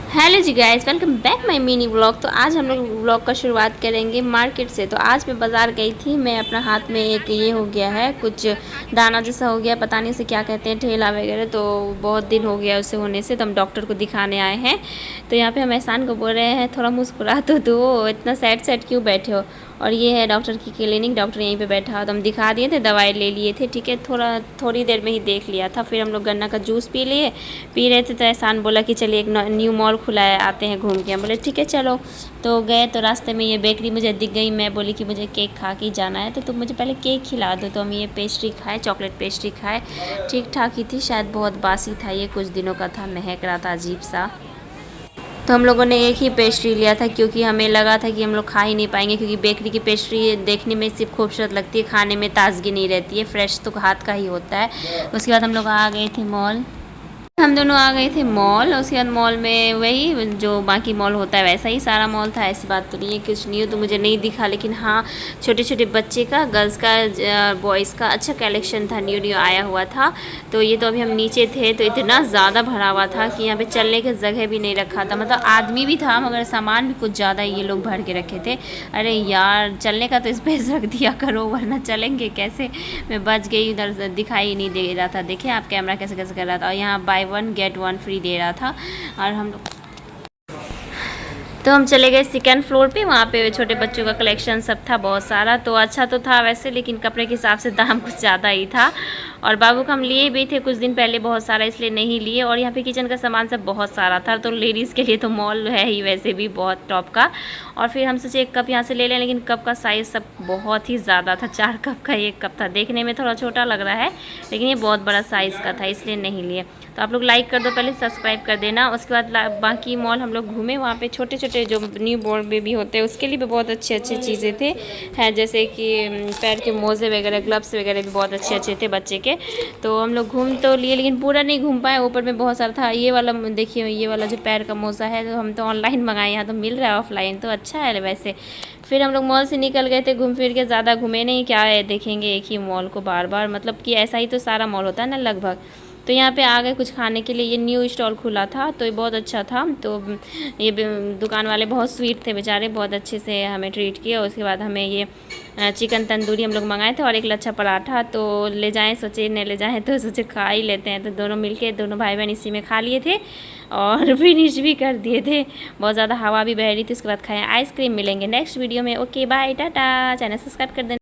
Hello जी guys, welcome back my mini vlog. तो आज हम लोग व्लॉग का शुरुआत करेंगे मार्केट से। तो आज मैं बाज़ार गई थी। मैं अपना हाथ में एक ये हो गया है, कुछ दाना जैसा हो गया, पता नहीं उसे क्या कहते हैं, ठेला वगैरह। तो बहुत दिन हो गया उसे होने से, तो हम डॉक्टर को दिखाने आए हैं। तो यहाँ पे हम एहसान को बोल रहे हैं थोड़ा मुस्कुरा तो दो, इतना सैड सैड क्यों बैठे हो। और ये है डॉक्टर की क्लिनिक, डॉक्टर यहीं पे बैठा हो। तो हम दिखा दिए थे, दवाई ले लिए थे, ठीक है। थोड़ी देर में ही देख लिया था। फिर हम लोग गन्ना का जूस पी रहे थे। तो एहसान बोला कि चलिए एक न्यू मॉल खुला है, आते हैं घूम के। हम बोले ठीक है चलो। तो गए, तो रास्ते में ये बेकरी मुझे दिख गई। मैं बोली कि मुझे केक खा के जाना है, तो तुम मुझे पहले केक खिला दो। तो हम ये पेस्ट्री खाए, चॉकलेट पेस्ट्री खाए। ठीक ठाक ही थी, शायद बहुत बासी था, ये कुछ दिनों का था, महक रहा था अजीब सा। तो हम लोगों ने एक ही पेस्ट्री लिया था, क्योंकि हमें लगा था कि हम लोग खा ही नहीं पाएंगे, क्योंकि बेकरी की पेस्ट्री देखने में सिर्फ खूबसूरत लगती है, खाने में ताजगी नहीं रहती है। फ्रेश तो हाथ का ही होता है। उसके बाद हम लोग आ गए थे मॉल। हम दोनों आ गए थे मॉल। उसके बाद मॉल में वही जो बाकी मॉल होता है वैसा ही सारा मॉल था। ऐसी बात तो नहीं है, कुछ न्यू तो मुझे नहीं दिखा, लेकिन हाँ छोटे छोटे बच्चे का, गर्ल्स का, बॉयज़ का अच्छा कलेक्शन था, न्यू न्यू आया हुआ था। तो ये तो अभी हम नीचे थे, तो इतना ज़्यादा भरा हुआ था कि यहाँ पे चलने की जगह भी नहीं रखा था। मतलब आदमी भी था, मगर सामान भी कुछ ज़्यादा ये लोग भर के रखे थे। अरे यार, चलने का तो स्पेस रख दिया करो, वरना चलेंगे कैसे। मैं बच गई, उधर दिखाई ही नहीं दे रहा था। देखिए आप, कैमरा कैसे कैसे कर रहा था। और यहाँ बाय 1 गेट 1 फ्री दे रहा था। और हम लोग, तो हम चले गए सेकेंड फ्लोर पे। वहाँ पे छोटे बच्चों का कलेक्शन सब था, बहुत सारा। तो अच्छा तो था वैसे, लेकिन कपड़े के हिसाब से दाम कुछ ज़्यादा ही था। और बाबू का हम लिए भी थे कुछ दिन पहले बहुत सारा, इसलिए नहीं लिए। और यहाँ पे किचन का सामान सब बहुत सारा था। तो लेडीज़ के लिए तो मॉल है ही वैसे भी बहुत टॉप का। और फिर हम सोचे एक कप यहाँ से ले लें, लेकिन कप का साइज़ सब बहुत ही ज़्यादा था। 4 कप का एक कप था। देखने में थोड़ा छोटा लग रहा है, लेकिन ये बहुत बड़ा साइज़ का था, इसलिए नहीं लिए। तो आप लोग लाइक कर दो, पहले सब्सक्राइब कर देना। उसके बाद बाकी मॉल हम लोग घूमे। वहाँ पे छोटे छोटे जो न्यू बॉर्न बेबी होते हैं उसके लिए भी बहुत अच्छे अच्छे चीज़ें थे, हैं जैसे कि पैर के मोज़े वगैरह, ग्लव्स वगैरह भी बहुत अच्छे अच्छे थे बच्चे के। तो हम लोग घूम तो लिए, लेकिन पूरा नहीं घूम पाए। ऊपर में बहुत सारा था। ये वाला देखिए, ये वाला जो पैर का मोज़ा है, तो हम तो ऑनलाइन मंगाए, यहाँ तो मिल रहा है ऑफलाइन, तो अच्छा है वैसे। फिर हम लोग मॉल से निकल गए थे घूम फिर के, ज़्यादा घूमे नहीं। क्या है, देखेंगे एक ही मॉल को बार बार, मतलब कि ऐसा ही तो सारा मॉल होता है ना लगभग। तो यहाँ पे आ गए कुछ खाने के लिए। ये न्यू स्टॉल खुला था, तो ये बहुत अच्छा था। तो ये दुकान वाले बहुत स्वीट थे बेचारे, बहुत अच्छे से हमें ट्रीट किया। उसके बाद हमें ये चिकन तंदूरी हम लोग मंगाए थे, और एक लच्छा पराठा। तो ले जाएं सोचे, नहीं ले जाएं तो सोचे खा ही लेते हैं। तो दोनों मिलके, दोनों भाई बहन इसी में खा लिए थे, और फिनिश भी कर दिए थे। बहुत ज़्यादा हवा भी बह रही थी। उसके बाद खाएँ आइसक्रीम। मिलेंगे नेक्स्ट वीडियो में। Okay bye, tata. Channel subscribe कर देना।